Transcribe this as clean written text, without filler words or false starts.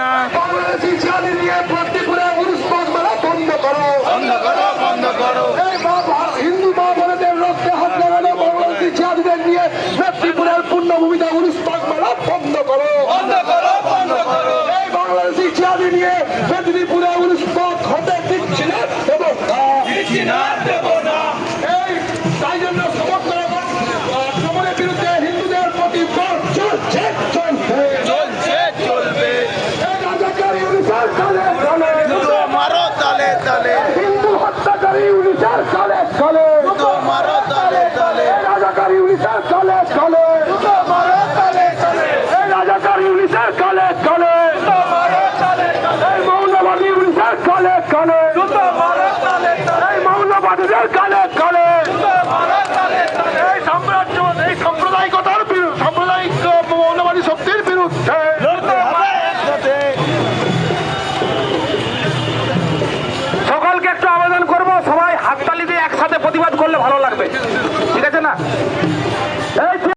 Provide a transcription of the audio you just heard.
না বাংলাদেশি জাতি নিয়ে প্রতিপুরে উরুস মেলা বন্ধ করো, বন্ধ করো, বন্ধ করো। এই হিন্দু মা বোনেদের রক্তে হাত লাগানো বাংলাদেশি জাতিদের নিয়ে মেদিনীপুরের পূর্ণভূমিতে উরুস মেলা বন্ধ করো, বন্ধ করো, বন্ধ করো। এই বাংলাদেশি জাতি নিয়ে মেদিনীপুরে উরুস হতে দিচ্ছি না এবং দিচ্ছি না, দেব না। এই তাই জন্য সমরের বিরুদ্ধে হিন্দুদের প্রতি চলছে চলবে চলছে, চলবে। এই রাজাকারী উড়িষ্যার কালে চলে, দুটো মারো তালে তালে, হিন্দু হত্যাকারী উড়িষ্যার কালে চলে, দুটো মারো তালে তালে, এই রাজাকারী উড়িষ্যার কালে চলে, দুটো মারো তালে তালে, এই রাজাকারী উড়িষ্যার কালে চলে, দুটো মারো তালে তালে, এই মৌলবাদী উড়িষ্যার কালে চলে, দুটো মারো তালে তালে, এই মৌলবাদীদের কালে চলে, দুটো মারো তালে তালে। এই সাম্রাজ্য এই সাম্প্রদায়িকতার সাম্প্রদায়িক মৌলবাদী শক্তির বিরুদ্ধে লড়তে হবে একসাথে। সকলকে একটু আবেদন করব, সবাই হাততালি দিয়ে একসাথে প্রতিবাদ করলে ভালো লাগবে, ঠিক আছে না? এই